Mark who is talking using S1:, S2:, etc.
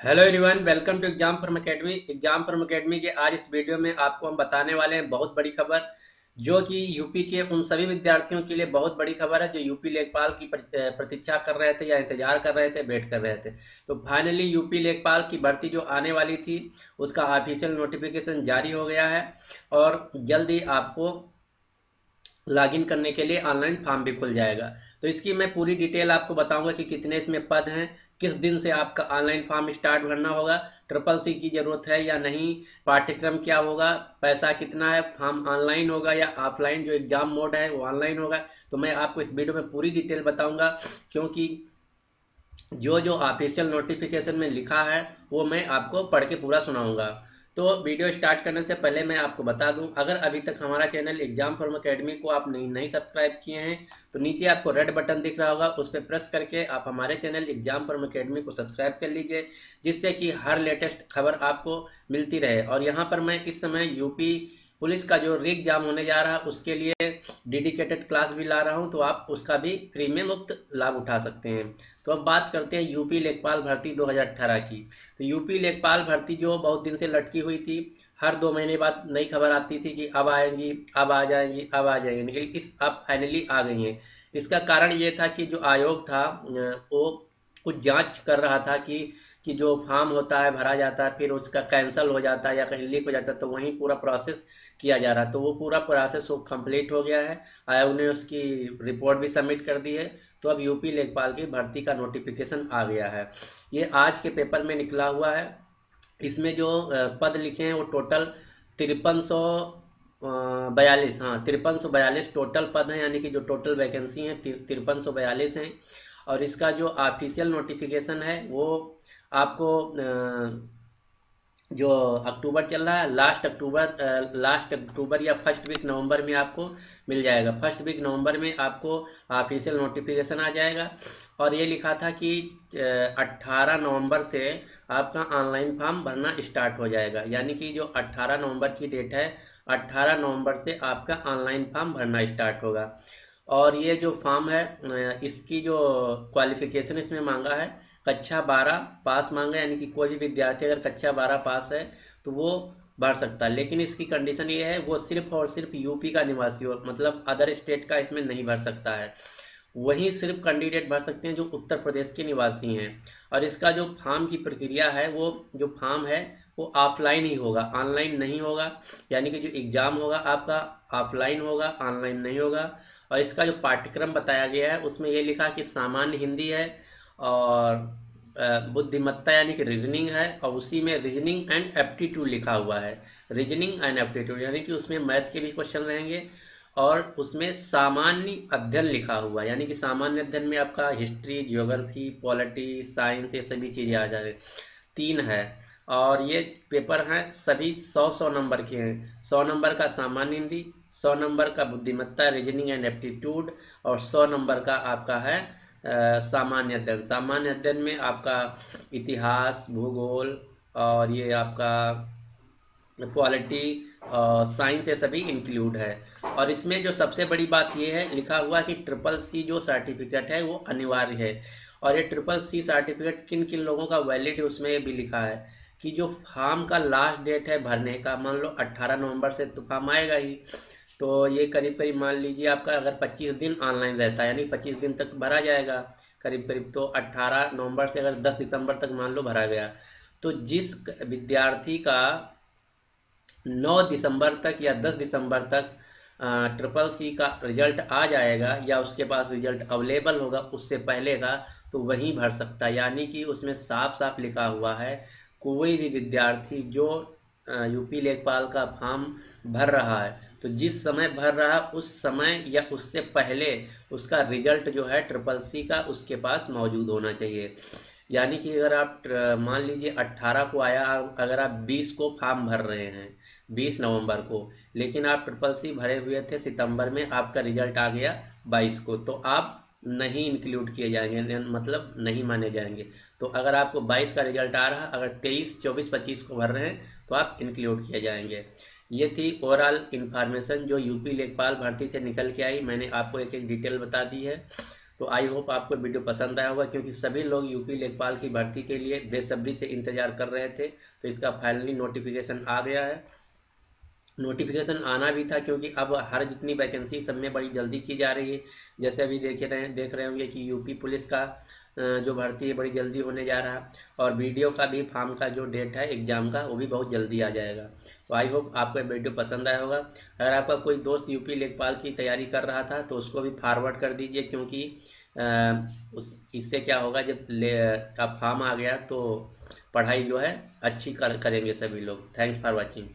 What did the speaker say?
S1: Hello everyone, welcome to exam form academy. Exam form academy के आज इस video में आपको हम बताने वाले हैं बहुत बड़ी खबर, जो कि यूपी के उन सभी विद्यार्थियों के लिए बहुत बड़ी खबर है जो यूपी लेखपाल की प्रतीक्षा कर रहे थे या इंतजार कर रहे थे, वेट कर रहे थे। तो फाइनली यूपी लेखपाल की भर्ती जो आने वाली थी उसका ऑफिशियल नोटिफिकेशन जारी हो गया है और जल्द ही आपको लॉगिन करने के लिए ऑनलाइन फॉर्म भी खुल जाएगा। तो इसकी मैं पूरी डिटेल आपको बताऊंगा कि कितने इसमें पद हैं, किस दिन से आपका ऑनलाइन फॉर्म स्टार्ट भरना होगा, ट्रिपल सी की जरूरत है या नहीं, पाठ्यक्रम क्या होगा, पैसा कितना है, फॉर्म ऑनलाइन होगा या ऑफलाइन, जो एग्जाम मोड है वो ऑनलाइन होगा। तो मैं आपको इस वीडियो में पूरी डिटेल बताऊंगा, क्योंकि जो जो ऑफिशियल नोटिफिकेशन में लिखा है वो मैं आपको पढ़ के पूरा सुनाऊंगा। तो वीडियो स्टार्ट करने से पहले मैं आपको बता दूं, अगर अभी तक हमारा चैनल एग्जाम फॉर्म एकेडमी को आप नहीं सब्सक्राइब किए हैं तो नीचे आपको रेड बटन दिख रहा होगा, उस पर प्रेस करके आप हमारे चैनल एग्जाम फॉर्म एकेडमी को सब्सक्राइब कर लीजिए, जिससे कि हर लेटेस्ट खबर आपको मिलती रहे। और यहाँ पर मैं इस समय यूपी पुलिस का जो री एग्जाम होने जा रहा है उसके लिए डेडिकेटेड क्लास भी ला रहा हूं, तो आप उसका भी फ्री में मुफ्त लाभ उठा सकते हैं। तो अब बात करते हैं यूपी लेखपाल भर्ती 2018 की। तो यूपी लेखपाल भर्ती जो बहुत दिन से लटकी हुई थी, हर 2 महीने बाद नई खबर आती थी कि अब आएंगी, अब आ जाएंगी, अब आ जाएंगी, लेकिन इस अब फाइनली आ गई हैं। इसका कारण ये था कि जो आयोग था वो कुछ जांच कर रहा था कि जो फॉर्म होता है भरा जाता है फिर उसका कैंसिल हो जाता है या कहीं लीक हो जाता है, तो वहीं पूरा प्रोसेस किया जा रहा है। तो वो पूरा प्रोसेस वो कंप्लीट हो गया है, आयोग ने उसकी रिपोर्ट भी सबमिट कर दी है। तो अब यूपी लेखपाल की भर्ती का नोटिफिकेशन आ गया है, ये आज के पेपर में निकला हुआ है। इसमें जो पद लिखे हैं वो टोटल 5342, हाँ 5342 टोटल पद हैं, यानी कि जो टोटल वैकेंसी हैं 5342 हैं। और इसका जो ऑफिशियल नोटिफिकेशन है वो आपको जो अक्टूबर चल रहा है, लास्ट अक्टूबर या फर्स्ट वीक नवंबर में आपको मिल जाएगा। फर्स्ट वीक नवंबर में आपको ऑफिशियल नोटिफिकेशन आ जाएगा। और ये लिखा था कि 18 नवंबर से आपका ऑनलाइन फॉर्म भरना स्टार्ट हो जाएगा, यानी कि जो 18 नवंबर की डेट है, 18 नवंबर से आपका ऑनलाइन फॉर्म भरना स्टार्ट होगा। और ये जो फॉर्म है इसकी जो क्वालिफिकेशन इसमें मांगा है, कक्षा 12 पास मांगा है, यानी कि कोई भी विद्यार्थी अगर कक्षा 12 पास है तो वो भर सकता है। लेकिन इसकी कंडीशन ये है वो सिर्फ और सिर्फ यूपी का निवासी हो, मतलब अदर स्टेट का इसमें नहीं भर सकता है। वहीं सिर्फ कैंडिडेट भर सकते हैं जो उत्तर प्रदेश के निवासी हैं। और इसका जो फॉर्म की प्रक्रिया है, वो जो फॉर्म है वो ऑफलाइन ही होगा, ऑनलाइन नहीं होगा। यानी कि जो एग्ज़ाम होगा आपका ऑफलाइन होगा, ऑनलाइन नहीं होगा। और इसका जो पाठ्यक्रम बताया गया है उसमें ये लिखा है कि सामान्य हिंदी है और बुद्धिमत्ता यानी कि रीजनिंग है, और उसी में रीजनिंग एंड एप्टीट्यूड लिखा हुआ है। रीजनिंग एंड एप्टीट्यूड यानी कि उसमें मैथ के भी क्वेश्चन रहेंगे। और उसमें सामान्य अध्ययन लिखा हुआ है, यानी कि सामान्य अध्ययन में आपका हिस्ट्री, ज्योग्राफी, पॉलिटी, साइंस, ये सभी चीज़ें आ जाए। 3 है। और ये पेपर हैं सभी 100 नंबर के हैं। 100 नंबर का सामान्य हिंदी, 100 नंबर का बुद्धिमत्ता रीजनिंग एंड एप्टीट्यूड, और 100 नंबर का आपका है सामान्य अध्ययन। सामान्य अध्ययन में आपका इतिहास, भूगोल और ये आपका क्वालिटी, साइंस, ये सभी इंक्लूड है। और इसमें जो सबसे बड़ी बात ये है, लिखा हुआ कि ट्रिपल सी जो सर्टिफिकेट है वो अनिवार्य है। और ये ट्रिपल सी सर्टिफिकेट किन किन लोगों का वैलिड है उसमें भी लिखा है कि जो फॉर्म का लास्ट डेट है भरने का, मान लो 18 नवंबर से तो फॉर्म आएगा ही, तो ये करीब करीब मान लीजिए आपका अगर 25 दिन ऑनलाइन रहता है, यानी 25 दिन तक भरा जाएगा करीब करीब। तो 18 नवंबर से अगर 10 दिसंबर तक मान लो भरा गया, तो जिस विद्यार्थी का 9 दिसंबर तक या 10 दिसंबर तक ट्रिपल सी का रिजल्ट आ जाएगा या उसके पास रिजल्ट अवेलेबल होगा उससे पहले का, तो वहीं भर सकता है। यानी कि उसमें साफ साफ लिखा हुआ है कोई भी विद्यार्थी जो यूपी लेखपाल का फॉर्म भर रहा है, तो जिस समय भर रहा है उस समय या उससे पहले उसका रिजल्ट जो है ट्रिपल सी का उसके पास मौजूद होना चाहिए। यानी कि अगर आप मान लीजिए 18 को आया, अगर आप 20 को फॉर्म भर रहे हैं, 20 नवंबर को, लेकिन आप ट्रिपल सी भरे हुए थे सितंबर में, आपका रिजल्ट आ गया 22 को, तो आप नहीं इंक्लूड किए जाएंगे, मतलब नहीं माने जाएंगे। तो अगर आपको 22 का रिजल्ट आ रहा, अगर 23, 24, 25 को भर रहे हैं तो आप इंक्लूड किए जाएंगे। ये थी ओवरऑल इन्फॉर्मेशन जो यूपी लेखपाल भर्ती से निकल के आई, मैंने आपको एक एक डिटेल बता दी है। तो आई होप आपको वीडियो पसंद आया होगा, क्योंकि सभी लोग यूपी लेखपाल की भर्ती के लिए बेसब्री से इंतजार कर रहे थे। तो इसका फाइनली नोटिफिकेशन आ गया है। नोटिफिकेशन आना भी था, क्योंकि अब हर जितनी वैकेंसी सब में बड़ी जल्दी की जा रही है। जैसे अभी देख रहे होंगे कि यूपी पुलिस का जो भर्ती है बड़ी जल्दी होने जा रहा है, और वीडियो का भी फॉर्म का जो डेट है एग्ज़ाम का वो भी बहुत जल्दी आ जाएगा। तो आई होप आपको ये वीडियो पसंद आया होगा। अगर आपका कोई दोस्त यूपी लेखपाल की तैयारी कर रहा था तो उसको भी फॉरवर्ड कर दीजिए, क्योंकि उस इससे क्या होगा, जब का फॉर्म आ गया तो पढ़ाई जो है अच्छी करेंगे सभी लोग। Thanks for watching.